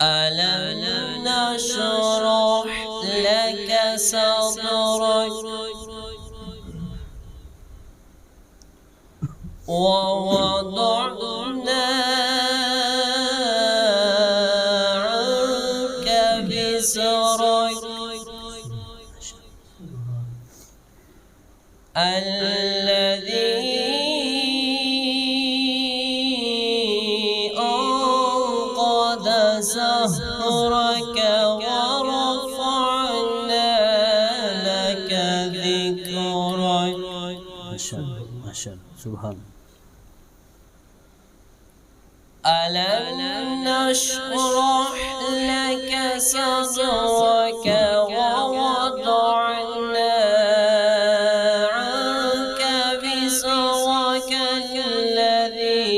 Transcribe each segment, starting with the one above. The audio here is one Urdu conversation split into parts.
ألم نشرح لك صدرك ووضعنا عنك وزرك الذي أنقض ظهرك ورفعنا لك ذكرك. ما شاء الله سبحان الله. ألم نشرح لك صدرك ووضعنا عنك وزرك الذي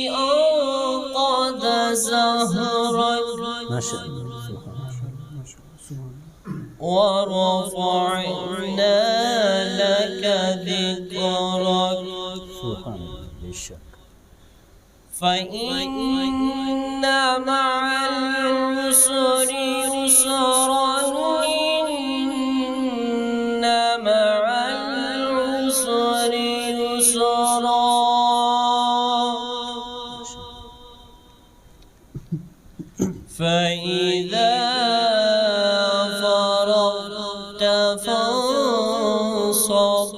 أنقض ظهرك ما شاء الله سبحان الله. ورفعنا لك ذكرك. سبحان الله. بالشك. فإن مع العسر يسرا إن مع العسر يسرا فإذا فرغت فانصب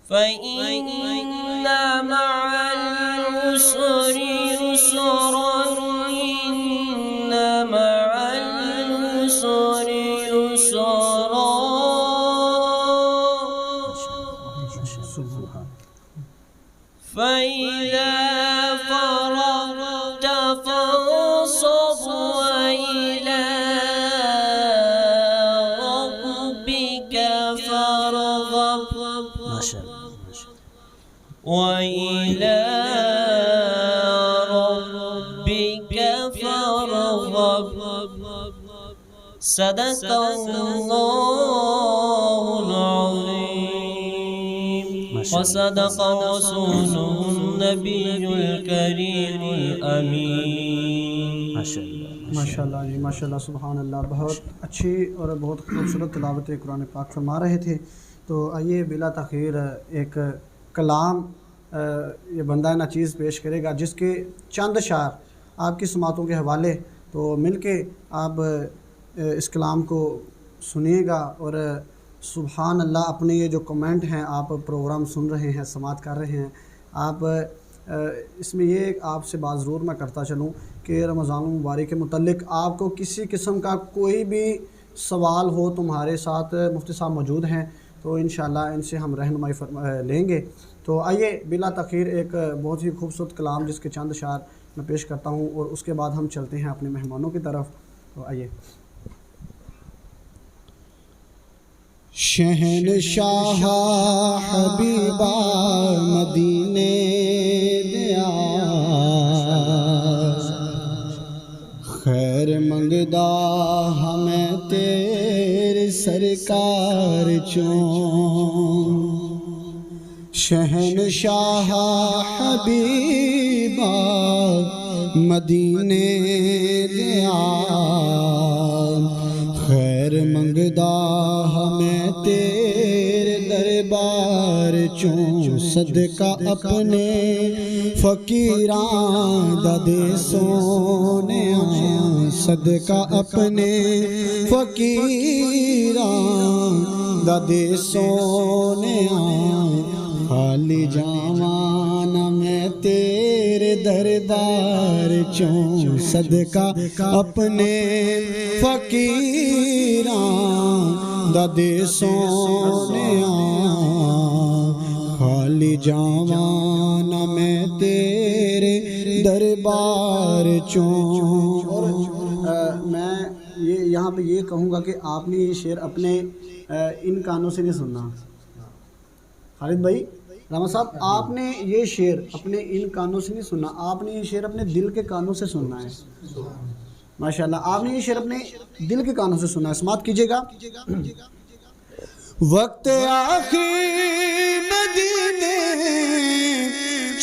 فإن مع العسر يسرا إن مع العسر يسرا فإذا فرغت فانصب وإلى ربك فارغب. ما شاء الله. وإلى ربك فارغب. صدق الله العظيم وصدق رسوله النبي الكريم الأمين. ماشاء اللہ ماشاء اللہ جی، ماشاء اللہ، سبحان اللہ. بہت اچھی اور بہت خوبصورت تلاوت قرآن پاک فرما رہے تھے. تو آئیے بلا تاخیر ایک کلام یہ بندہ ناچیز پیش کرے گا، جس کے چند اشعار آپ کی سماعتوں کے حوالے. تو مل کے آپ اس کلام کو سنیے گا، اور سبحان اللہ اپنے یہ جو کمنٹ ہیں، آپ پروگرام سن رہے ہیں، سماعت کر رہے ہیں، آپ اس میں یہ آپ سے بات ضرور میں کرتا چلوں کہ رمضان المبارک کے متعلق آپ کو کسی قسم کا کوئی بھی سوال ہو تو ہمارے ساتھ مفتی صاحب موجود ہیں، تو انشاءاللہ ان سے ہم رہنمائی لیں گے. تو آئیے بلا تاخیر ایک بہت ہی خوبصورت کلام جس کے چند اشعار میں پیش کرتا ہوں، اور اس کے بعد ہم چلتے ہیں اپنے مہمانوں کی طرف. تو آئیے. شہنشاہ حبیبا مدینے دیا، خیر منگدا ہمیں تیرے سرکار چوں. شہنشاہ حبیبا مدینے دیا، خیر منگدا ہمیں تیرے دربار چوں. صدقہ اپنے فقیراں دا دے سونیاں، صدقہ اپنے فقیراں دا دے سونیاں. خالی جاواں میں تیرے دربار چوں. صدقہ اپنے فقیراں دا دے سونیاں، خالی جاواں میں تیرے دربار چوں. اور میں یہاں پہ یہ کہوں گا کہ آپ نے یہ شعر اپنے ان کانوں سے نہیں سننا. خالد بھائی، رحمت صاحب، آپ نے یہ شعر اپنے ان کانوں سے نہیں سننا، آپ نے یہ شعر اپنے دل کے کانوں سے سننا ہے. ماشاءاللہ، آپ نے یہ شعر اپنے دل کے کانوں سے سننا ہے. سماعت کیجئے گا. وقت آخری مدینے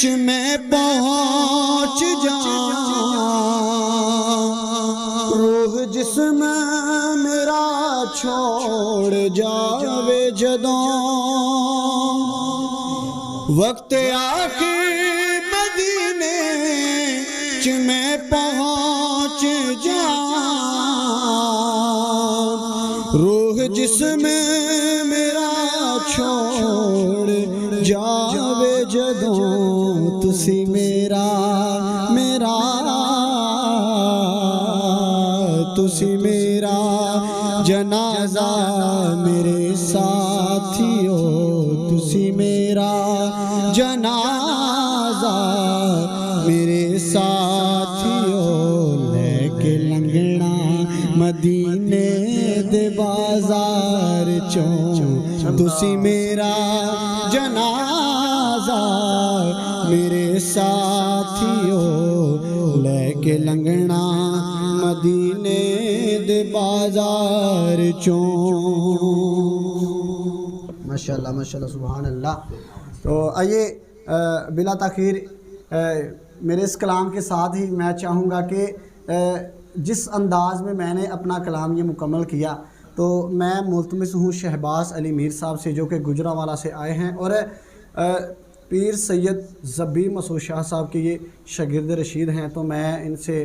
چ میں پہنچ جاؤں، روح جسم میرا چھوڑ جاوے جدوں. وقت آخری مدینے چ میں پہنچ جاؤں، روح جسم میرا چھوڑ جاوے جدوں. تسی میرا تسی میرا جنازہ میرے ساتھیو، تسی میرا جنازہ میرے ساتھیو. لے کے لنگنا مدینے دے بازار چوں، تسی میرا جنازہ میرے ساتھیو. لے کے لنگنا مدینے دے بازار چوں. ماشاءاللہ ماشاءاللہ، سبحان اللہ. تو آئیے بلا تاخیر میرے اس کلام کے ساتھ ہی میں چاہوں گا کہ جس انداز میں نے اپنا کلام یہ مکمل کیا، تو میں ملتمس ہوں شہباز علی میر صاحب سے، جو کہ گجرانوالہ سے آئے ہیں، اور پیر سید زبیر مسعود شاہ صاحب کے یہ شاگرد رشید ہیں. تو میں ان سے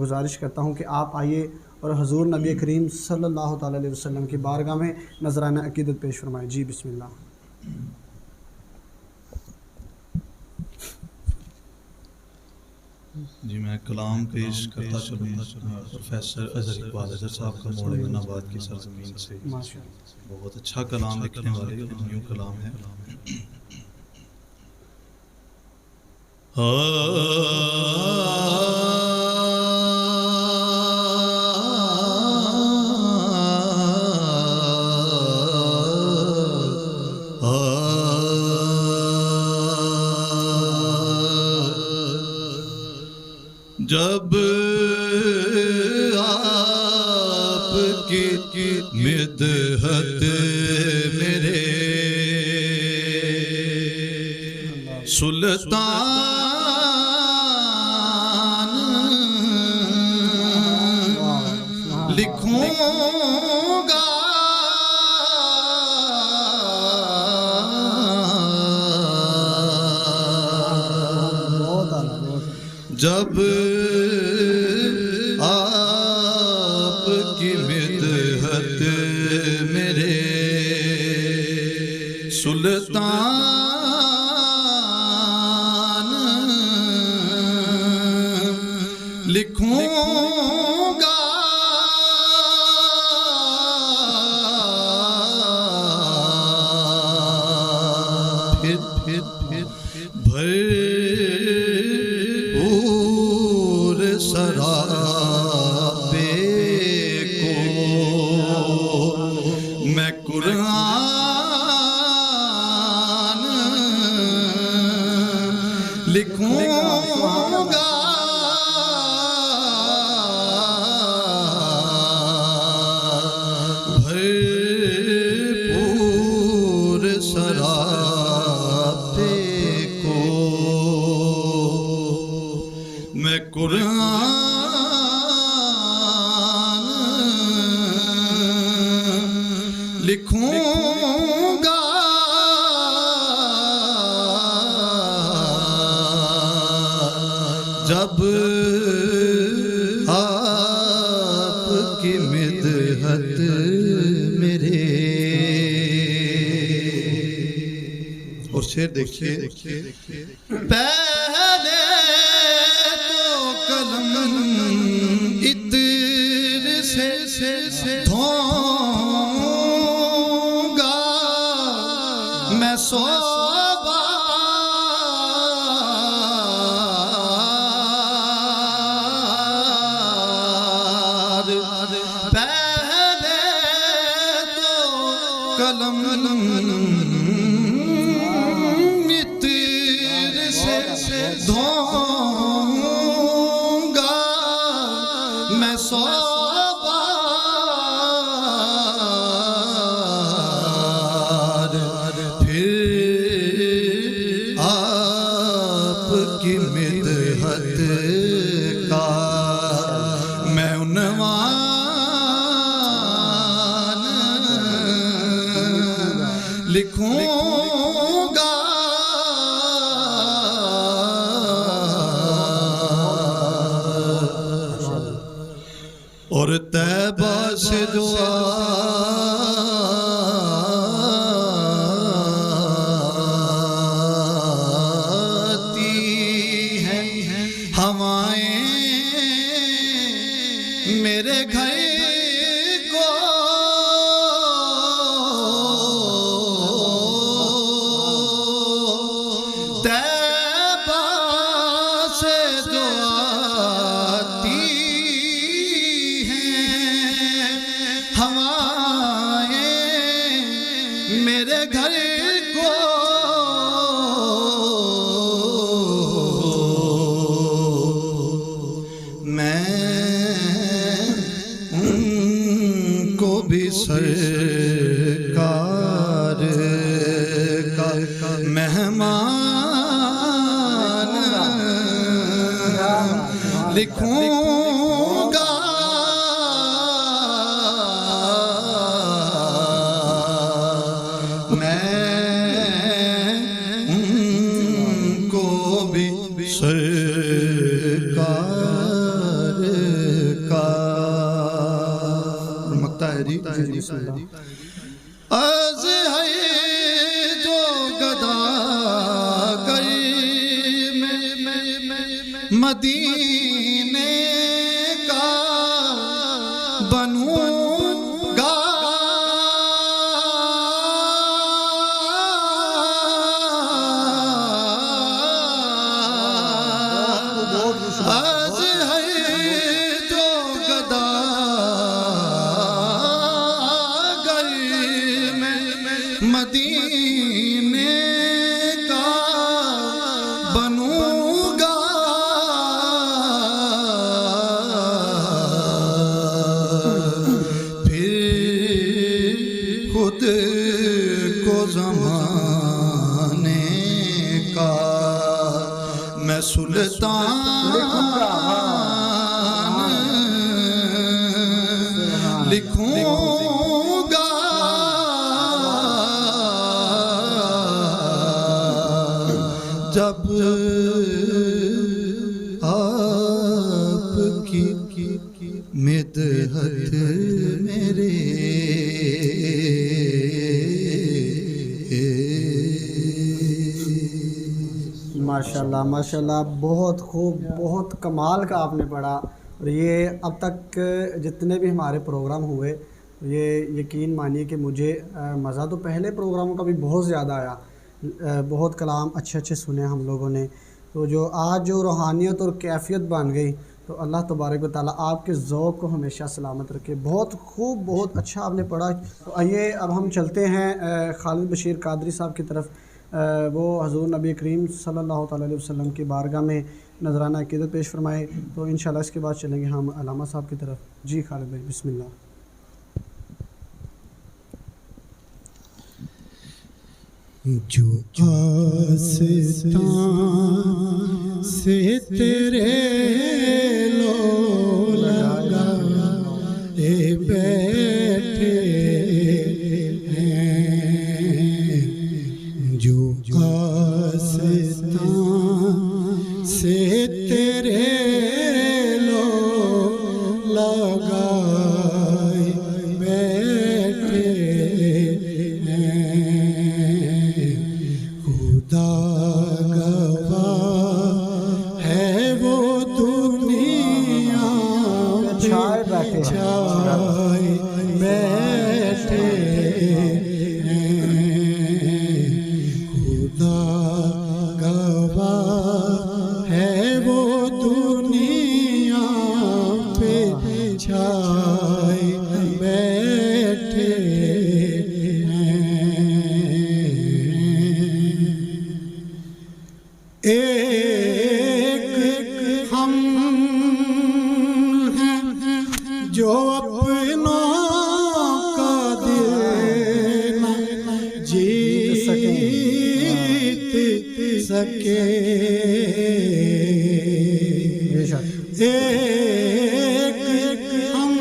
گزارش کرتا ہوں کہ آپ آئیے اور حضور نبی کریم صلی اللہ تعالی علیہ وسلم کی بارگاہ میں نذرانہ عقیدت پیش فرمائیں. جی بسم اللہ. جی میں کلام پیش کرتا چلوں پروفیسر اظہر اقبال اظہر صاحب کا موڑ امن آباد کی سرزمین سے. بہت اچھا کلام لکھنے والے نیو کلام ہے. جب آپ کی مدحت میرے سلطان سلطان لکھوں گا جب آپ کی مدحت میرے سلطان لکھوں گا پھر بھرپور سرابے کو میں قرآن لکھوں گا بھرپور سرابے کو میں قرآن لکھوں گا جب آپ کی مدحت میرے. اور شعر دیکھیے پہلے تو قلم عطر سے دھوؤں گا میں صوبار پہلے تو قلم دھوؤں گا میں صوبار پھر آپ کی مدحت کا میں عنوان لکھوں گا اور طیبہ سے جو آتی ہیں ہوائیں میرے گھر کو طیبہ سے جو آتی ہوائیں میرے گھر کو میں ان کو بھی سرکار کا مہمان لکھوں گا سرکار کا. مکتا ہے جی از ہے جو گدا گئی مدینے کا بنوں گا از ہے جو گدا گئی مدینے کا بنوں گا میں سلطان لکھوں گا جب آپ کی مدحت میرے ماشاءاللہ ماشاءاللہ، بہت خوب، بہت کمال کا آپ نے پڑھا. اور یہ اب تک جتنے بھی ہمارے پروگرام ہوئے، یہ یقین مانیے کہ مجھے مزہ تو پہلے پروگراموں کا بھی بہت زیادہ آیا. بہت کلام اچھے اچھے سنے ہم لوگوں نے. تو جو آج جو روحانیت اور کیفیت بن گئی، تو اللہ تبارک و تعالیٰ آپ کے ذوق کو ہمیشہ سلامت رکھے. بہت خوب، بہت اچھا آپ نے پڑھا. تو آئیے اب ہم چلتے ہیں خالد بشیر قادری صاحب کی طرف. وہ حضور نبی کریم صلی اللہ تعالیٰ علیہ وسلم کی بارگاہ میں نذرانہ عقیدت پیش فرمائے. تو انشاءاللہ اس کے بعد چلیں گے ہم علامہ صاحب کی طرف. جی خالد بھائی، بسم اللہ. جو آستان سے تیرے لو لگا بیٹھے ہیں، جو آستان سے تیرے لو لگا بیٹھے ہیں، خدا گواہ ہے وہ دنیا چھائے بیٹھے چھائے بیٹھے ہیں، خدا گواہ ہے وہ دنیا پہ چھائے بیٹھے ہیں. ایک ہم ہیں جو اپنوں کا دل جیت سکے، ایک ہم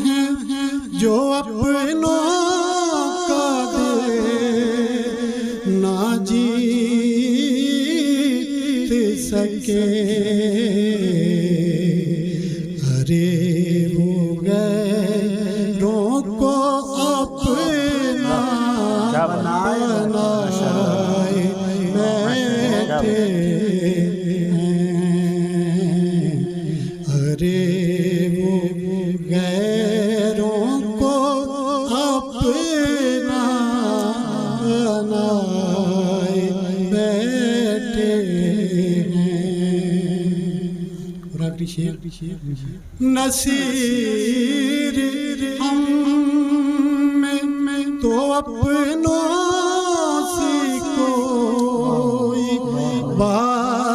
ہیں جو اپنوں کا دل نہ جیت سکے. ارے وہ غیروں کو اپنا بنائے بیٹھے ہیں، ارے وہ غیروں کو اپنا بنائے بیٹھے ہیں. اور آخری شعر نصیر ہم میں تو اپنوں سے کوئی بات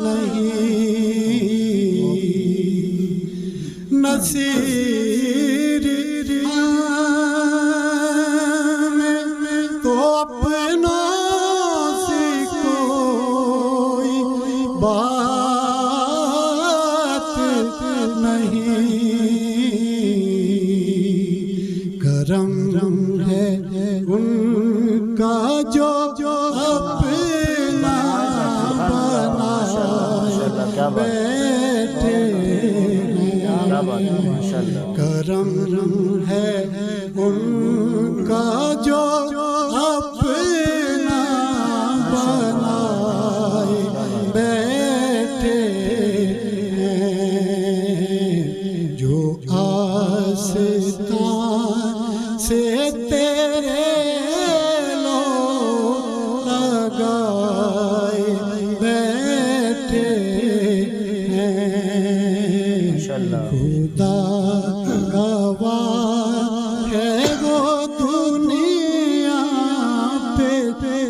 نہیں، نصیر ہم میں تو اپنوں سے کوئی بات نہیں، کرم ہے ان کا جو اپنا بنا بیٹھے ہیں، کرم ہے ان کا جو اپنا بنا بیٹھے ہیں، جو آستان سے تیرے لو لگائے بیٹھے ہیں، خدا گواہ ہے وہ دنیا پہ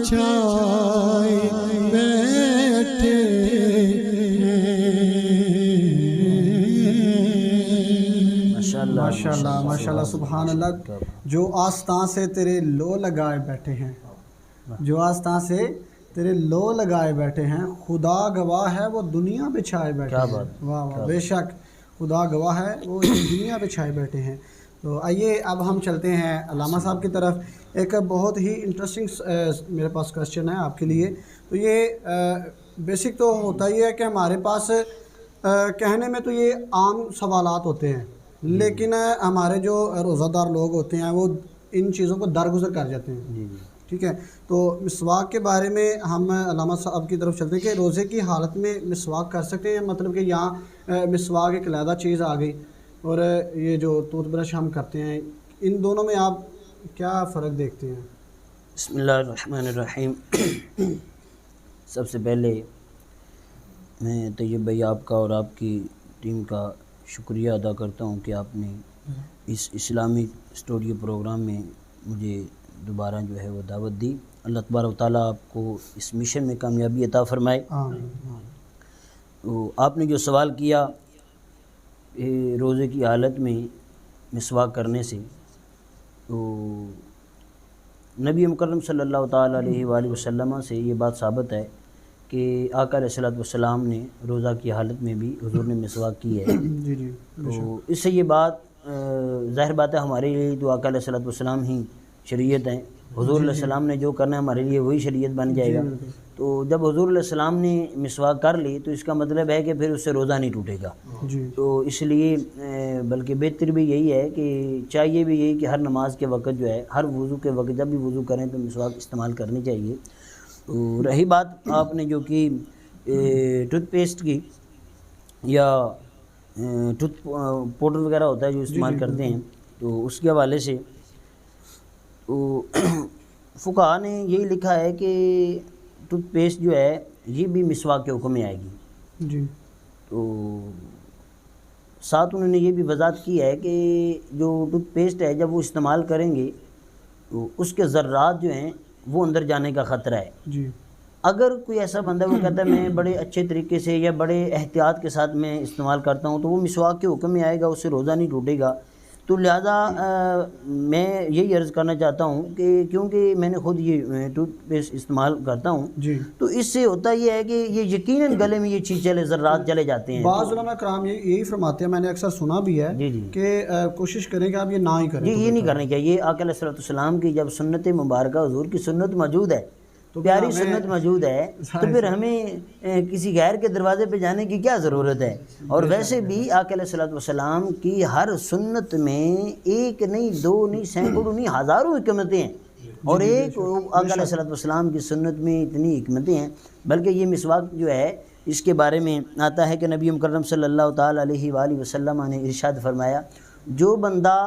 چھائے بیٹھے ماشاءاللہ ماشاءاللہ، سبحان اللہ. جو آستان سے تیرے لو لگائے بیٹھے ہیں. جو آستان سے تیرے لو لگائے بیٹھے ہیں، خدا گواہ ہے وہ دنیا پہ چھائے بیٹھے کیا ہیں۔ بات، واہ واہ، بے شک خدا گواہ ہے وہ دنیا پہ چھائے بیٹھے ہیں۔ تو آئیے اب ہم چلتے ہیں علامہ صاحب کی طرف۔ ایک بہت ہی انٹرسٹنگ میرے پاس کوشچن ہے آپ کے لیے۔ تو یہ بیسک تو ہوتا ہی ہے کہ ہمارے پاس کہنے میں تو یہ عام سوالات ہوتے ہیں، لیکن ہمارے جو روزہ دار لوگ ہوتے ہیں وہ ان چیزوں کو درگزر کر جاتے ہیں۔ جی جی ٹھیک ہے، تو مسواک کے بارے میں ہم علامہ صاحب کی طرف چلتے ہیں کہ روزے کی حالت میں مسواک کر سکتے ہیں، مطلب کہ یہاں مسواک ایک علیحدہ چیز آ گئی اور یہ جو ٹوتھ برش ہم کرتے ہیں، ان دونوں میں آپ کیا فرق دیکھتے ہیں؟ بسم اللہ الرحمن الرحیم۔ سب سے پہلے میں طیب بھائی آپ کا اور آپ کی ٹیم کا شکریہ ادا کرتا ہوں کہ آپ نے اس اسلامی اسٹوڈیو پروگرام میں مجھے دوبارہ جو ہے وہ دعوت دی۔ اللہ تبارک و تعالیٰ آپ کو اس مشن میں کامیابی عطا فرمائے۔ تو آپ نے جو سوال کیا روزے کی حالت میں مسواک کرنے سے، تو نبی مکرم صلی اللہ تعالیٰ علیہ وآلہ وسلم سے یہ بات ثابت ہے کہ آقا علیہ الصلوۃ والسلام نے روزہ کی حالت میں بھی حضور نے مسواک کی ہے۔ جی جی، تو اس سے یہ بات ظاہر بات ہے ہمارے لیے تو آقا علیہ الصلوۃ والسلام ہی شریعت ہیں، حضور علیہ السلام نے جو کرنا ہے ہمارے لیے وہی شریعت بن جائے گا۔ تو جب حضور علیہ السلام نے مسواک کر لی تو اس کا مطلب ہے کہ پھر اس سے روزہ نہیں ٹوٹے گا۔ جی تو اس لیے بلکہ بہتر بھی یہی ہے کہ چاہیے بھی یہی کہ ہر نماز کے وقت جو ہے، ہر وضو کے وقت جب بھی وضو کریں تو مسواک استعمال کرنی چاہیے۔ تو رہی بات آپ نے جو کہ ٹوتھ پیسٹ کی یا ٹوتھ پاؤڈر وغیرہ ہوتا ہے جو استعمال کرتے ہیں، تو اس کے حوالے سے تو فقہا نے یہی لکھا ہے کہ ٹوتھ پیسٹ جو ہے یہ بھی مسواک کے حکم میں آئے گی۔ جی، تو ساتھ انہوں نے یہ بھی وضاحت کی ہے کہ جو ٹوتھ پیسٹ ہے جب وہ استعمال کریں گے تو اس کے ذرات جو ہیں وہ اندر جانے کا خطرہ ہے۔ جی اگر کوئی ایسا بندہ وہ کہتا ہے میں بڑے اچھے طریقے سے یا بڑے احتیاط کے ساتھ میں استعمال کرتا ہوں تو وہ مسواک کے حکم میں آئے گا، اس سے روزہ نہیں ٹوٹے گا۔ تو لہٰذا میں یہی عرض کرنا چاہتا ہوں کہ کیونکہ میں نے خود یہ ٹوتھ پیسٹ استعمال کرتا ہوں، جی، تو اس سے ہوتا یہ ہے کہ یہ یقیناً گلے میں یہ چیز ذرات چلے جاتے ہیں۔ بعض علماء کرام یہی فرماتے ہیں، میں نے اکثر سنا بھی ہے جی جی کہ کوشش کریں کہ آپ یہ نہ ہی کریں۔ یہ نہیں کرنا چاہیے۔ آقا علیہ الصلوۃ والسلام کی جب سنت مبارکہ حضور کی سنت موجود ہے، تو پیاری سنت موجود ہے، تو پھر ہمیں کسی غیر کے دروازے پہ جانے کی کیا ضرورت ہے؟ اور ویسے بھی آقا علیہ الصلوۃ والسلام کی ہر سنت میں ایک نہیں، دو نہیں، سینکڑوں نہیں، ہزاروں حکمتیں ہیں، اور ایک آقا علیہ الصلوۃ والسلام کی سنت میں اتنی حکمتیں ہیں۔ بلکہ یہ مسواک جو ہے اس کے بارے میں آتا ہے کہ نبی مکرم صلی اللہ تعالیٰ علیہ وآلہ وسلم نے ارشاد فرمایا، جو بندہ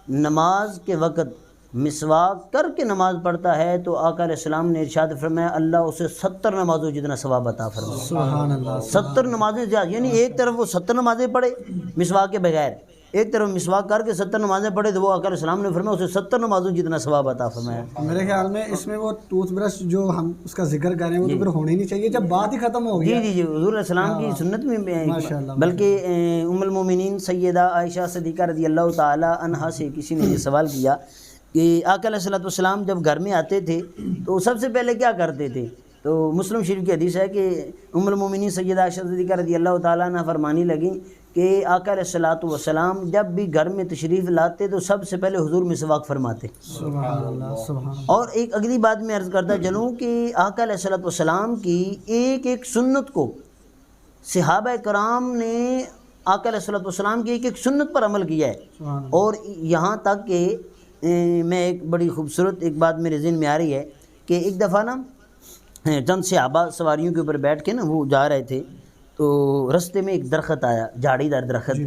نماز کے وقت مسواک کر کے نماز پڑھتا ہے تو آقا علیہ السلام نے ارشاد فرمایا اللہ اسے 70 نمازوں جتنا ثواب عطا فرمائے۔ سبحان اللہ، 70 نمازیں زیادہ، یعنی ایک طرف وہ 70 نمازیں پڑھے مسواک کے بغیر، ایک طرف مسواک کر کے 70 نمازیں پڑھے تو وہ آقا علیہ السلام نے فرمایا اسے 70 نمازوں جتنا ثواب عطا فرمایا۔ میرے خیال میں اس میں وہ ٹوتھ برش جو ہم اس کا ذکر کریں وہ تو پھر ہونی نہیں چاہیے جب بات ہی ختم ہو جی گئی۔ جی جی، حضور علیہ السلام کی سنت میں ماشاءاللہ، بلکہ ام المومنین سیدہ عائشہ صدیقہ رضی اللہ تعالی عنہا سے کسی نے یہ سوال کیا کہ آقا علیہ الصلوۃ والسلام جب گھر میں آتے تھے تو سب سے پہلے کیا کرتے تھے؟ تو مسلم شریف کی حدیث ہے کہ ام المومنین سیدہ عائشہ صدیقہ رضی اللہ تعالیٰ عنہ فرمانے لگیں کہ آقا علیہ الصلوۃ والسلام جب بھی گھر میں تشریف لاتے تو سب سے پہلے حضور مسواک فرماتے۔ سبحان اللہ، سبحان اللہ۔ اور ایک اگلی بات میں عرض کرتا چلوں کہ آقا علیہ الصلوۃ والسلام کی ایک ایک سنت کو صحابہ کرام نے آقا علیہ الصلوۃ والسلام کی ایک ایک سنت پر عمل کیا ہے، سبحان اللہ۔ اور یہاں تک کہ میں ایک بڑی خوبصورت ایک بات میرے ذہن میں آ رہی ہے کہ ایک دفعہ نا چند صحابہ سواریوں کے اوپر بیٹھ کے نا وہ جا رہے تھے، تو رستے میں ایک درخت آیا، جھاڑی دار درخت،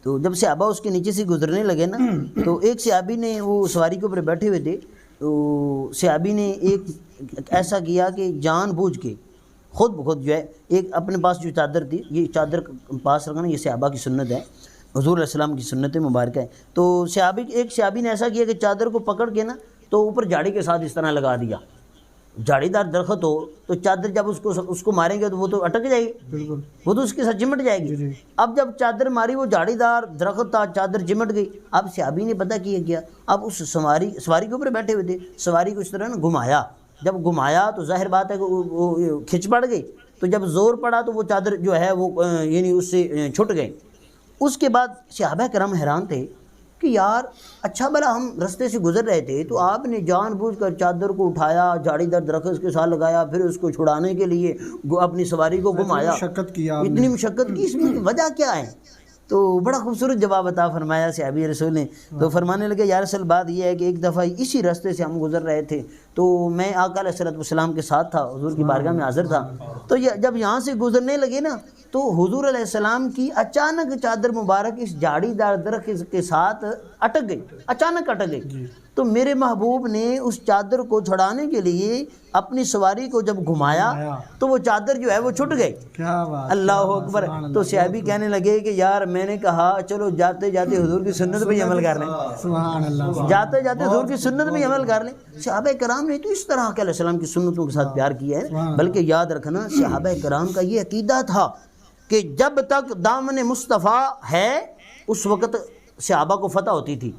تو جب صحابہ اس کے نیچے سے گزرنے لگے نا تو ایک صحابی نے، وہ سواری کے اوپر بیٹھے ہوئے تھے، تو صحابی نے ایک ایسا کیا کہ جان بوجھ کے خود بخود جو ہے ایک اپنے پاس جو چادر تھی، یہ چادر پاس رکھنا یہ صحابہ کی سنت ہے، حضور علیہ السلام کی سنت مبارکہ ہے۔ تو ایک صحابی نے ایسا کیا کہ چادر کو پکڑ کے نا تو اوپر جھاڑی کے ساتھ اس طرح لگا دیا۔ جھاڑی دار درخت ہو تو چادر جب اس کو ماریں گے تو وہ تو اٹک جائے گی، بالکل، وہ تو اس کے ساتھ چمٹ جائے گی۔ اب جب چادر ماری وہ جھاڑی دار درخت تھا، چادر چمٹ گئی۔ اب صحابی نے پتہ کیا اب اس سواری کے اوپر بیٹھے ہوئے تھے، سواری کو اس طرح نا گھمایا، جب گھمایا تو ظاہر بات ہے کہ وہ کھچ پڑ گئی، تو جب زور پڑا تو وہ چادر جو ہے وہ یعنی اس سے چھٹ گئی۔ اس کے بعد صحابہ کرام حیران تھے کہ یار اچھا بھلا ہم رستے سے گزر رہے تھے تو آپ نے جان بوجھ کر چادر کو اٹھایا، جھاڑی در درخت کے ساتھ لگایا، پھر اس کو چھڑانے کے لیے اپنی سواری کو گھمایا، مشقت کیا، اتنی مشقت کی، اس میں وجہ کیا ہے؟ تو بڑا خوبصورت جواب عطا فرمایا صحابی رسول نے۔ تو فرمانے لگے یا رسول بات یہ ہے کہ ایک دفعہ اسی راستے سے ہم گزر رہے تھے تو میں آقا علیہ الصلوۃ والسلام کے ساتھ تھا، حضور کی بارگاہ میں حاضر تھا، تو جب یہاں سے گزرنے لگے نا تو حضور علیہ السلام کی اچانک چادر مبارک اس جھاڑی دار درخت کے ساتھ اٹک گئی، اچانک اٹک گئی۔ تو میرے محبوب نے اس چادر کو چھڑانے کے لیے اپنی سواری کو جب گھمایا تو وہ چادر جو ہے وہ چھٹ گئی۔ کیا بات، اللہ اکبر۔ تو صحابی کہنے لگے کہ یار میں نے کہا چلو جاتے جاتے حضور کی سنت پہ عمل کر لیں، سبحان اللہ، جاتے جاتے حضور کی سنت پہ عمل کر لیں۔ صحابہ کرام نے تو اس طرح کہ علیہ السلام کی سنتوں کے ساتھ پیار کیا ہے، بلکہ یاد رکھنا صحابہ کرام کا یہ عقیدہ تھا کہ جب تک دامن مصطفیٰ ہے اس وقت صحابہ کو فتح ہوتی تھی،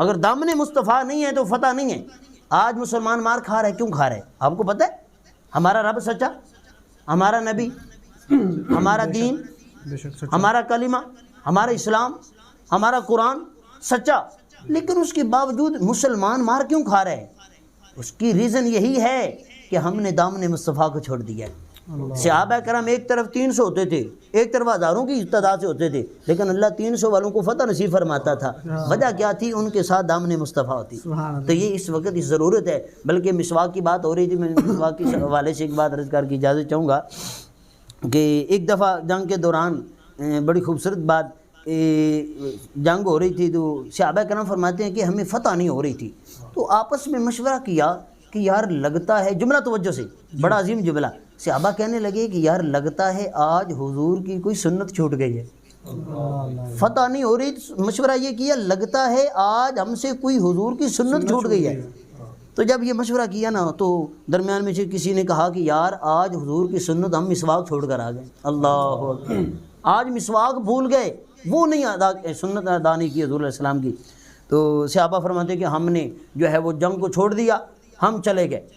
اگر دامن مصطفیٰ نہیں ہے تو فتح نہیں ہے۔ آج مسلمان مار کھا رہے، کیوں کھا رہے؟ آپ کو پتہ ہے ہمارا رب سچا، ہمارا نبی، ہمارا دین، بے شک سچ، ہمارا کلمہ، ہمارا اسلام، ہمارا قرآن سچا، لیکن اس کے باوجود مسلمان مار کیوں کھا رہے ہیں؟ اس کی ریزن یہی ہے کہ ہم نے دامن مصطفیٰ کو چھوڑ دیا ہے۔ صحابہ کرام ایک طرف 300 ہوتے تھے، ایک طرف ہزاروں کی تعداد سے ہوتے تھے، لیکن اللہ 300 والوں کو فتح نصیب فرماتا تھا۔ وجہ کیا تھی؟ ان کے ساتھ دامن مصطفیٰ ہوتی۔ تو یہ اس وقت اس ضرورت ہے، بلکہ مسواک کی بات ہو رہی تھی، میں مسواک کے حوالے سے ایک بات عرض کر کے اجازت چاہوں گا کہ ایک دفعہ جنگ کے دوران بڑی خوبصورت بات، جنگ ہو رہی تھی تو صحابہ کرام فرماتے ہیں کہ ہمیں فتح نہیں ہو رہی تھی، تو آپس میں مشورہ کیا کہ یار لگتا ہے، جملہ توجہ سے، بڑا عظیم جملہ، صحابہ کہنے لگے کہ یار لگتا ہے آج حضور کی کوئی سنت چھوٹ گئی ہے، فتح نہیں ہو رہی، مشورہ یہ کیا لگتا ہے آج ہم سے کوئی حضور کی سنت چھوٹ گئی ہے۔ تو جب یہ مشورہ کیا نا تو درمیان میں سے کسی نے کہا کہ یار آج حضور کی سنت ہم مسواک چھوڑ کر آ گئے، اللہ اکبر، آج مسواک بھول گئے، وہ نہیں سنت ادا نہیں کی حضور علیہ السلام کی۔ تو صحابہ فرماتے ہیں کہ ہم نے جو ہے وہ جنگ کو چھوڑ دیا، ہم چلے گئے،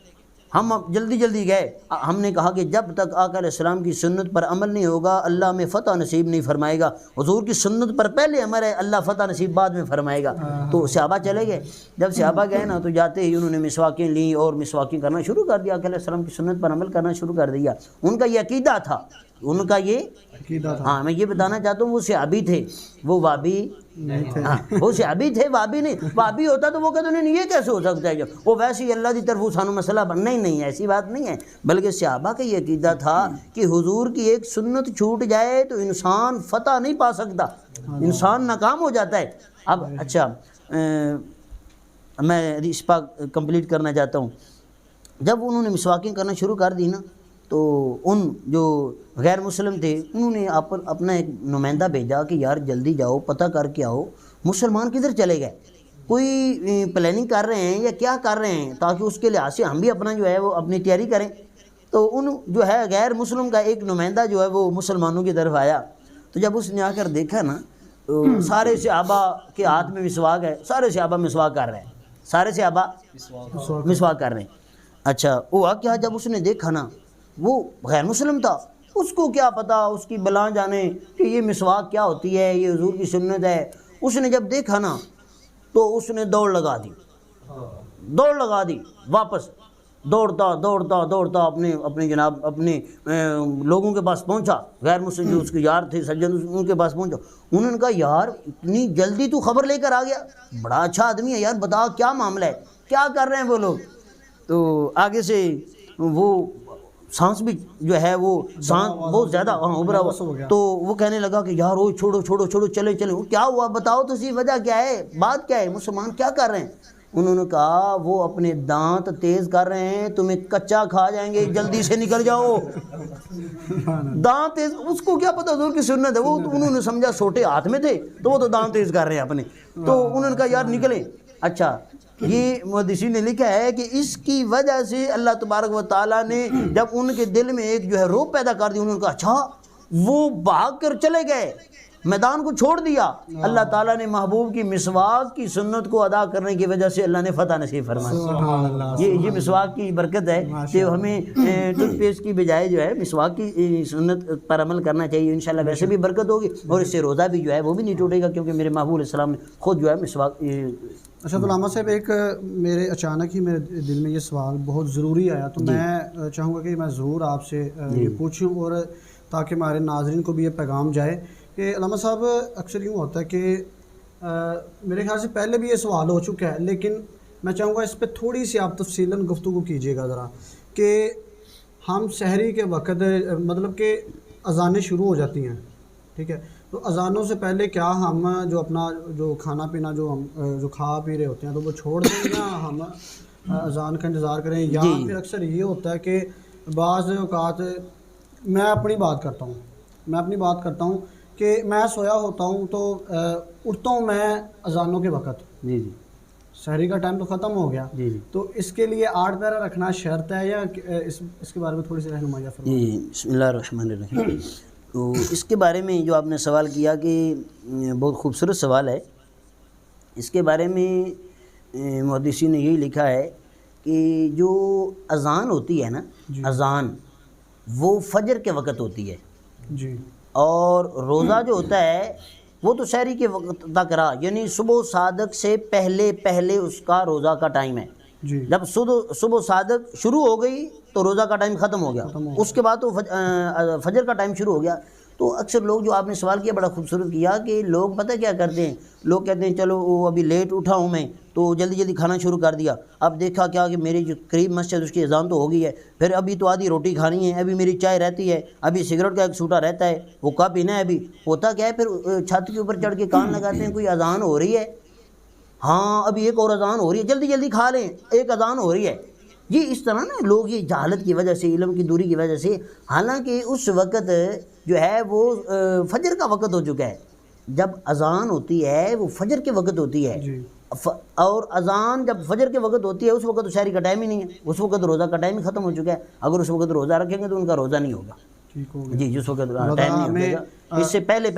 ہم جلدی جلدی گئے، ہم نے کہا کہ جب تک آقا علیہ السلام کی سنت پر عمل نہیں ہوگا اللہ میں فتح نصیب نہیں فرمائے گا، حضور کی سنت پر پہلے عمل ہے، اللہ فتح نصیب بعد میں فرمائے گا۔ تو صحابہ چلے گئے، جب صحابہ گئے نا تو جاتے ہی انہوں نے مسواکیں لیں اور مسواکیں کرنا شروع کر دیا، آقا علیہ السلام کی سنت پر عمل کرنا شروع کر دیا۔ ان کا یہ عقیدہ تھا، ان کا یہ عقیدہ تھا، ہاں میں یہ بتانا چاہتا ہوں وہ صحابی تھے، وہ وابی نہیں تھے، ہاں وہ صحابی تھے، وابی نہیں، وابی ہوتا تو وہ کہتے نہیں یہ کیسے ہو سکتا ہے، جب وہ ویسے ہی اللہ کی طرف سانو مسئلہ نہیں ایسی بات نہیں ہے، بلکہ صحابہ کا یہ عقیدہ تھا کہ حضور کی ایک سنت چھوٹ جائے تو انسان فتح نہیں پا سکتا، انسان ناکام ہو جاتا ہے۔ اب اچھا میں اس پاک کمپلیٹ کرنا چاہتا ہوں، جب انہوں نے مسواکیں کرنا شروع کر دی نا تو ان جو غیر مسلم تھے انہوں نے اپنا ایک نمائندہ بھیجا کہ یار جلدی جاؤ پتہ کر کے آؤ مسلمان کدھر چلے گئے، کوئی پلاننگ کر رہے ہیں یا کیا کر رہے ہیں، تاکہ اس کے لحاظ سے ہم بھی اپنا جو ہے وہ اپنی تیاری کریں۔ تو ان جو ہے غیر مسلم کا ایک نمائندہ جو ہے وہ مسلمانوں کی طرف آیا، تو جب اس نے آ کر دیکھا نا تو سارے صحابہ کے ہاتھ میں مسواک ہے، سارے صحابہ مسواک کر رہے ہیں، سارے صحابہ مسواک کر رہے ہیں۔ اچھا ہوا کیا، جب اس نے دیکھا نا وہ غیر مسلم تھا، اس کو کیا پتا، اس کی بلاں جانے کہ یہ مسواک کیا ہوتی ہے، یہ حضور کی سنت ہے۔ اس نے جب دیکھا نا تو اس نے دوڑ لگا دی، واپس دوڑتا اپنے جناب اپنے لوگوں کے پاس پہنچا، غیر مسلم جو اس کے یار تھے سجن ان کے پاس پہنچا۔ انہوں نے کہا یار اتنی جلدی تو خبر لے کر آ گیا، بڑا اچھا آدمی ہے یار، بتا کیا معاملہ ہے، کیا کر رہے ہیں وہ لوگ۔ تو آگے سے وہ سانس بھی جو ہے وہ سانس بہت زیادہ ابھرا ہوا، تو وہ کہنے لگا کہ یار وہ چھوڑو چلے کیا ہوا بتاؤ تو صحیح، وجہ کیا ہے، بات کیا ہے، مسلمان کیا کر رہے ہیں؟ انہوں نے کہا وہ اپنے دانت تیز کر رہے ہیں، تمہیں کچا کھا جائیں گے، جلدی سے نکل جاؤ۔ دانت تیز، اس کو کیا پتا حضور کی سنت ہے، وہ انہوں نے سمجھا چھوٹے ہاتھ میں تھے تو وہ تو دانت تیز کر رہے ہیں اپنے، تو انہوں نے کہا یار نکلیں۔ اچھا یہ محدثین نے لکھا ہے کہ اس کی وجہ سے اللہ تبارک و تعالیٰ نے جب ان کے دل میں ایک جو ہے روب پیدا کر دی، انہوں نے کہا اچھا وہ بھاگ کر چلے گئے، میدان کو چھوڑ دیا، اللہ تعالیٰ نے محبوب کی مسواک کی سنت کو ادا کرنے کی وجہ سے اللہ نے فتح نصیب فرمایا۔ یہ مسواک کی برکت ہے کہ ہمیں ٹوتھ پیسٹ کی بجائے جو ہے مسواک کی سنت پر عمل کرنا چاہیے، انشاءاللہ ویسے بھی برکت ہوگی اور اس سے روزہ بھی جو ہے وہ بھی نہیں ٹوٹے گا، کیونکہ میرے محبوب علیہ السلام نے خود جو ہے مسواک۔ اچھا تو علامہ صاحب ایک میرے اچانک ہی میرے دل میں یہ سوال بہت ضروری آیا، تو میں چاہوں گا کہ میں ضرور آپ سے یہ پوچھوں، اور تاکہ ہمارے ناظرین کو بھی یہ پیغام جائے کہ علامہ صاحب اکثر یوں ہوتا ہے کہ میرے خیال سے پہلے بھی یہ سوال ہو چکا ہے، لیکن میں چاہوں گا اس پہ تھوڑی سی آپ تفصیلاً گفتگو کیجیے گا ذرا، کہ ہم سحری کے وقت مطلب کہ اذانیں شروع ہو جاتی ہیں، ٹھیک ہے، تو اذانوں سے پہلے کیا ہم جو اپنا جو کھانا پینا جو ہم جو کھا پی رہے ہوتے ہیں تو وہ چھوڑ دیں یا ہم اذان کا انتظار کریں، یا پھر اکثر یہ ہوتا ہے کہ بعض اوقات میں اپنی بات کرتا ہوں کہ میں سویا ہوتا ہوں تو اٹھتا ہوں میں اذانوں کے وقت، جی جی سحری کا ٹائم تو ختم ہو گیا، جی تو اس کے لیے 8 پیرا رکھنا شرط ہے یا اس کے بارے میں تھوڑی سی رہنمائی فرمائیں؟ جی بسم اللہ الرحمن الرحیم۔ تو اس کے بارے میں جو آپ نے سوال کیا کہ بہت خوبصورت سوال ہے، اس کے بارے میں محدثین نے یہی لکھا ہے کہ جو اذان ہوتی ہے نا، اذان وہ فجر کے وقت ہوتی ہے، جی، اور روزہ جو ہوتا ہے وہ تو سحری کے وقت تک رہا، یعنی صبح صادق سے پہلے اس کا روزہ کا ٹائم ہے، جی، جب صبح صادق شروع ہو گئی تو روزہ کا ٹائم ختم ہو گیا، اس کے بعد تو فجر کا ٹائم شروع ہو گیا۔ تو اکثر لوگ جو آپ نے سوال کیا بڑا خوبصورت کیا کہ لوگ پتہ کیا کرتے ہیں، لوگ کہتے ہیں چلو وہ ابھی لیٹ اٹھا ہوں میں تو جلدی کھانا شروع کر دیا، اب دیکھا کیا کہ میری جو قریب مسجد اس کی اذان تو ہو گئی ہے، پھر ابھی تو آدھی روٹی کھانی ہے، ابھی میری چائے رہتی ہے، ابھی سگریٹ کا ایک سوٹا رہتا ہے، وہ کب پینا ہے ابھی، ہوتا کیا ہے پھر چھت کے اوپر چڑھ کے کان لگاتے ہیں کوئی اذان ہو رہی ہے، ہاں ابھی ایک اور اذان ہو رہی ہے، جلدی کھا لیں، ایک اذان ہو رہی ہے۔ یہ اس طرح نا لوگ یہ جہالت کی وجہ سے، علم کی دوری کی وجہ سے، حالانکہ اس وقت جو ہے وہ فجر کا وقت ہو چکا ہے، جب اذان ہوتی ہے وہ فجر کے وقت ہوتی ہے، اور اذان جب فجر کے وقت ہوتی ہے اس وقت تو سحری کا ٹائم ہی نہیں ہے، اس وقت روزہ کا ٹائم ہی ختم ہو چکا ہے، اگر اس وقت روزہ رکھیں گے تو ان کا روزہ نہیں ہوگا، جی جس وقت ٹائم نہیں ہوگا، اس سے پہلے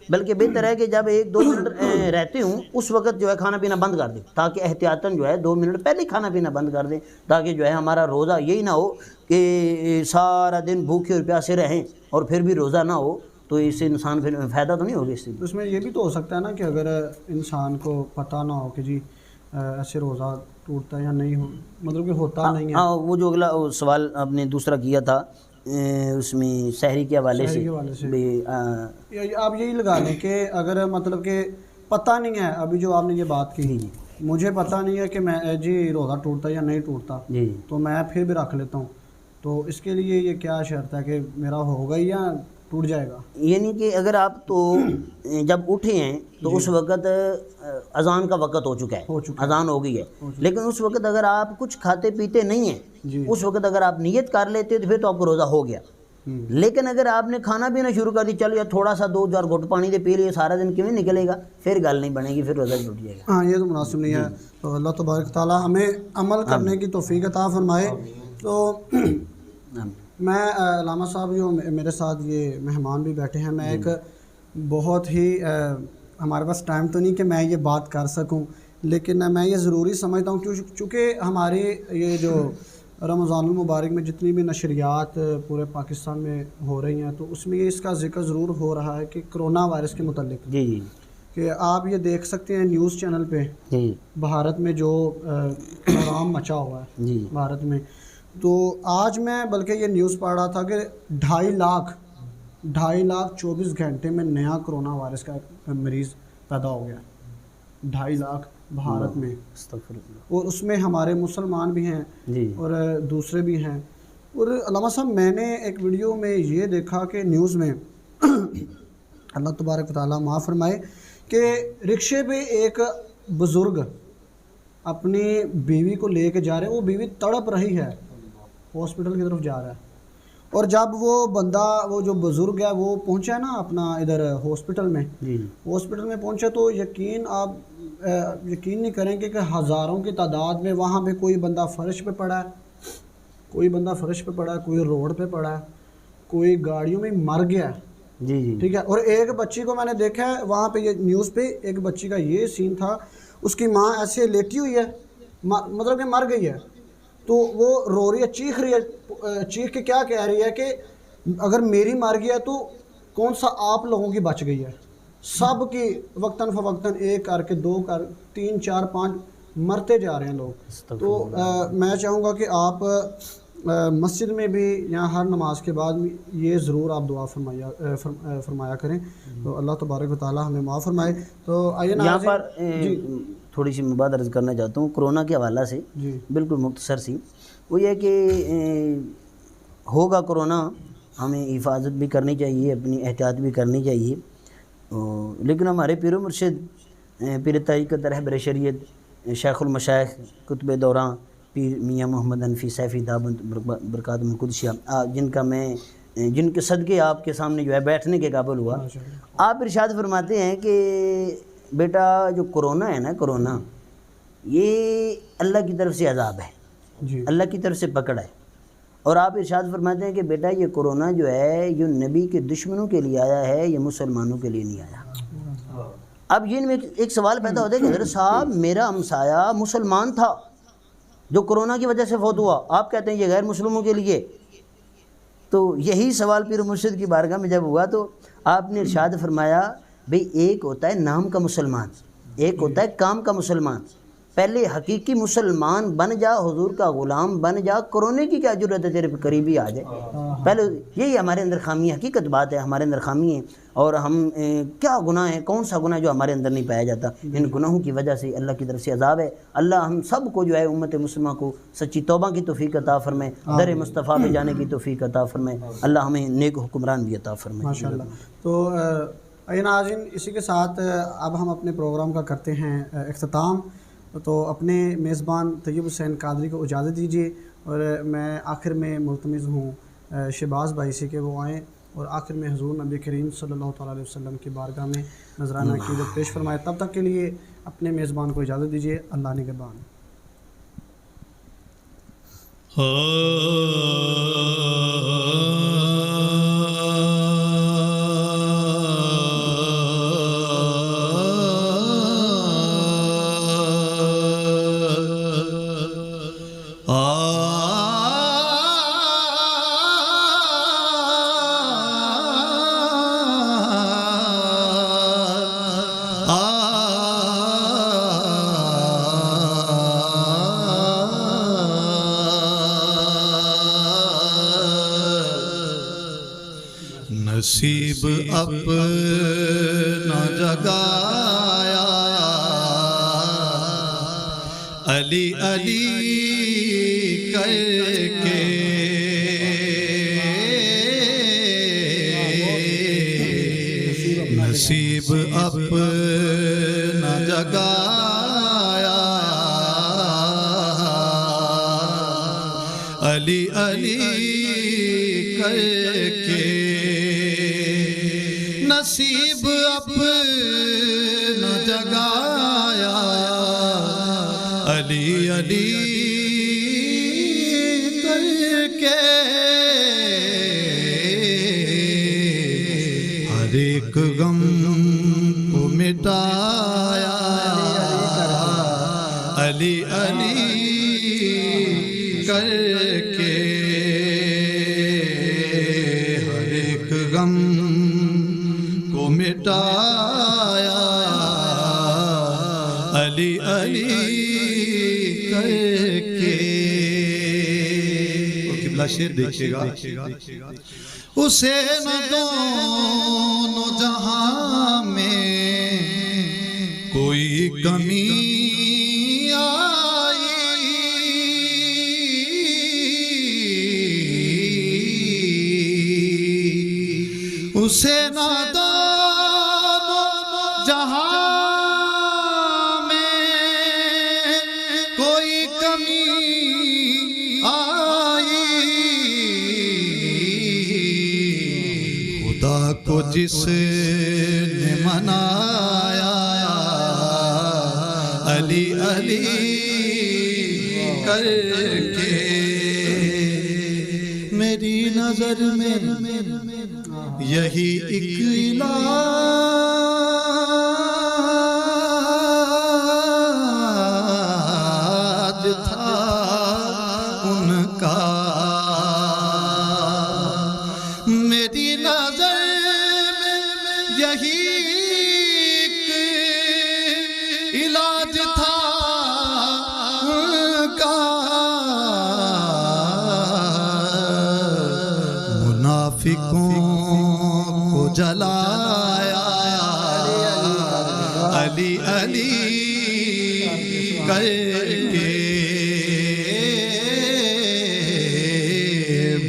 بلکہ بہتر ہے کہ جب 1-2 منٹ رہتے ہوں اس وقت جو ہے کھانا پینا بند کر دیں، تاکہ احتیاطاً جو ہے 2 منٹ پہلے کھانا پینا بند کر دیں، تاکہ جو ہے ہمارا روزہ یہی نہ ہو کہ سارا دن بھوکے اور پیاسے رہیں اور پھر بھی روزہ نہ ہو، تو اس سے انسان پھر فائدہ تو نہیں ہوگا اس سے۔ اس میں یہ بھی تو ہو سکتا ہے نا کہ اگر انسان کو پتہ نہ ہو کہ جی ایسے روزہ ٹوٹتا ہے یا نہیں ہو، مطلب کہ ہوتا نہیں ہے، ہاں وہ جو اگلا سوال آپ نے دوسرا کیا تھا اس میں سحری کے حوالے سے آپ یہی لگا لیں کہ اگر مطلب کہ پتہ نہیں ہے، ابھی جو آپ نے یہ بات کی مجھے پتہ نہیں ہے کہ میں جی روزہ ٹوٹتا یا نہیں ٹوٹتا، تو میں پھر بھی رکھ لیتا ہوں، تو اس کے لیے یہ کیا شرط ہے کہ میرا ہوگا یا ٹوٹ جائے گا؟ یعنی کہ اگر آپ تو جب اٹھے ہیں تو اس وقت اذان کا وقت ہو چکا ہے، اذان ہو گئی ہے، لیکن اس وقت اگر آپ کچھ کھاتے پیتے نہیں ہیں، اس وقت اگر آپ نیت کر لیتے تو پھر تو آپ کو روزہ ہو گیا، لیکن اگر آپ نے کھانا پینا شروع کر دی، چلو یا تھوڑا سا 2-4 گھٹ پانی دے پی لیے، سارا دن کیوں نکلے گا، پھر گل نہیں بنے گی، پھر روزہ ٹوٹ جائے گا۔ ہاں یہ تو مناسب نہیں ہے، تو اللہ تبارک تعالیٰ ہمیں عمل کرنے کی توفیق عطا فرمائے۔ تو میں علامہ صاحب جو میرے ساتھ یہ مہمان بھی بیٹھے ہیں، میں ایک بہت ہی ہمارے پاس ٹائم تو نہیں کہ میں یہ بات کر سکوں، لیکن میں یہ ضروری سمجھتا ہوں چونکہ ہماری یہ جو رمضان المبارک میں جتنی بھی نشریات پورے پاکستان میں ہو رہی ہیں تو اس میں یہ اس کا ذکر ضرور ہو رہا ہے کہ کرونا وائرس کے متعلق، جی کہ آپ یہ دیکھ سکتے ہیں نیوز چینل پہ بھارت میں جو آرام مچا ہوا ہے بھارت میں، تو آج میں بلکہ یہ نیوز پڑھ رہا تھا کہ 2.5 لاکھ 24 گھنٹے میں نیا کرونا وائرس کا مریض پیدا ہو گیا، 2.5 لاکھ بھارت میں، اور اس میں ہمارے مسلمان بھی ہیں اور دوسرے بھی ہیں۔ اور علامہ صاحب میں نے ایک ویڈیو میں یہ دیکھا کہ نیوز میں اللہ تبارک و تعالیٰ معاف فرمائے کہ رکشے پہ ایک بزرگ اپنی بیوی کو لے کے جا رہے ہیں، وہ بیوی تڑپ رہی ہے، ہاسپٹل کی طرف جا رہا ہے، اور جب وہ بندہ وہ جو بزرگ ہے وہ پہنچا نا اپنا ادھر ہاسپٹل میں پہنچا تو آپ یقین نہیں کریں گے کہ ہزاروں کی تعداد میں وہاں پہ کوئی بندہ فرش پہ پڑا ہے، کوئی روڈ پہ پڑا ہے، کوئی گاڑیوں میں مر گیا ہے، جی جی ٹھیک ہے. اور ایک بچی کو میں نے دیکھا ہے وہاں پہ، یہ نیوز پہ ایک بچی کا یہ سین تھا، اس کی ماں ایسے لیٹی ہوئی ہے، مطلب کہ مر گئی ہے، تو وہ رو رہی ہے، چیخ رہی ہے، چیخ کے کیا کہہ رہی ہے کہ اگر میری مر گیا تو کون سا آپ لوگوں کی بچ گئی ہے. سب کی وقتاً فوقتاً 1 کر کے 2 کر 3 4 5 مرتے جا رہے ہیں لوگ. تو میں چاہوں گا کہ آپ مسجد میں بھی یا ہر نماز کے بعد یہ ضرور آپ دعا فرمایا کریں، تو اللہ تبارک و تعالی ہمیں معاف فرمائے. تو آئیے یہاں پر جی تھوڑی سی مباد عرض کرنا چاہتا ہوں کرونا کے حوالہ سے، جی بالکل مختصر سی. وہ یہ کہ ہوگا کرونا، ہمیں حفاظت بھی کرنی چاہیے، اپنی احتیاط بھی کرنی چاہیے، لیکن ہمارے پیر و مرشد، پیر طریقت رہبر شریعت، شیخ المشائخ قطب دوراں پیر میاں محمد حنفی سیفی دامت برکاتہ القدسیہ، جن کے صدقے آپ کے سامنے جو ہے بیٹھنے کے قابل ہوا، آپ ارشاد فرماتے ہیں کہ بیٹا جو کرونا ہے نا، کرونا یہ اللہ کی طرف سے عذاب ہے، جی اللہ کی طرف سے پکڑ ہے. اور آپ ارشاد فرماتے ہیں کہ بیٹا یہ کرونا جو ہے یہ نبی کے دشمنوں کے لیے آیا ہے، یہ مسلمانوں کے لیے نہیں آیا. اب یہ میں ایک سوال پیدا ہوتا ہے کہ حضرت صاحب میرا ہمسایہ مسلمان تھا جو کرونا کی وجہ سے فوت ہوا، آپ کہتے ہیں یہ غیر مسلموں کے لیے. تو یہی سوال پیر مرشد کی بارگاہ میں جب ہوا تو آپ نے ارشاد فرمایا بھئی ایک ہوتا ہے نام کا مسلمان، ایک ہوتا ہے کام کا مسلمان. پہلے حقیقی مسلمان بن جا، حضور کا غلام بن جا، کرونے کی کیا ضرورت ہے تیرے قریبی آ جائے. پہلے یہی ہمارے اندر خامی ہے، حقیقت بات ہے، ہمارے اندر خامی ہے. اور ہم کیا گناہ ہے، کون سا گناہ جو ہمارے اندر نہیں پایا جاتا، ان گناہوں کی وجہ سے اللہ کی طرف سے عذاب ہے. اللہ ہم سب کو جو ہے امت مسلمہ کو سچی توبہ کی توفیق عطا فرمائے، در مصطفیٰ پہ جانے کی توفیق عطا فرمائے. اللہ ہمیں نیک حکمران بھی عطا فرمائے. ماشاءاللہ. تو آئیے ناظرین، اسی کے ساتھ اب ہم اپنے پروگرام کا کرتے ہیں اختتام. تو اپنے میزبان طیب حسین قادری کو اجازت دیجیے، اور میں آخر میں ملتمس ہوں شہباز بھائی سے کہ وہ آئیں اور آخر میں حضور نبی کریم صلی اللہ تعالیٰ علیہ وسلم کی بارگاہ میں نذرانہ عقیدت پیش فرمائے. تب تک کے لیے اپنے میزبان کو اجازت دیجیے. اللہ نگہبان. نصیب اپنا جگایا علی علی کر کے، نصیب اپنا جگایا علی علی کر کے، نصیب اپنا جگایا علی علی کر کے، ہر ایک غم کو مٹایا علی علی کر کے، ہر ایک غم کو مٹایا علی علی کر کے. قبلہ شیر دیکھیے گا، اسے نہ دونوں جہاں میں کوئی کمی اسے نہ دونوں جہاں میں کوئی کمی آئی، خدا کو جس نے منایا علی علی کر کے، میری نظر میں یہی ایک علاج تھا ان کا، میری نظر میں یہی ایک علاج تھا ان کا، منافقوں کو جلایا علی علی کر کے،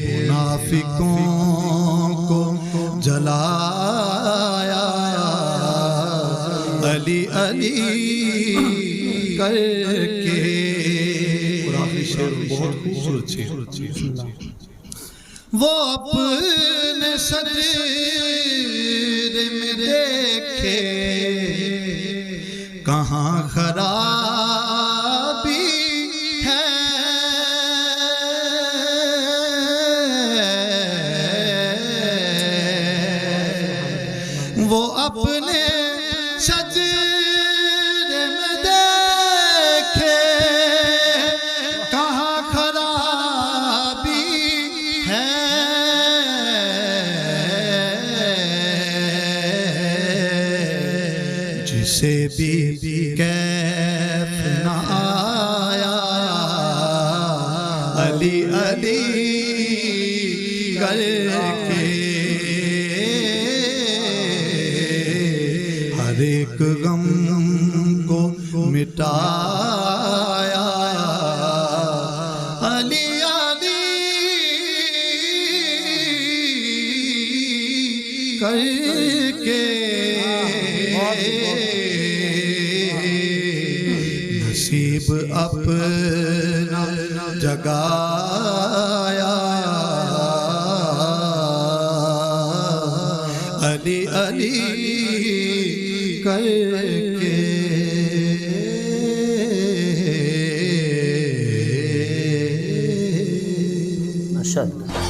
منافقوں کو جلایا علی علی کر کے۔ اور آخری شعر بہت خوبصورت چیز، وہ اپنے سجدے میں دیکھے کہاں خرابی ہے، وہ اپنے سجدے میں دیکھے کہاں خرابی ہے، جسے بھی کیف نہ آیا علی علی کر کے، ہر ایک غم کو مٹایا علی علی کر کے، نصیب اپنا جگایا علی علی کر کے۔ ماشاء اللہ۔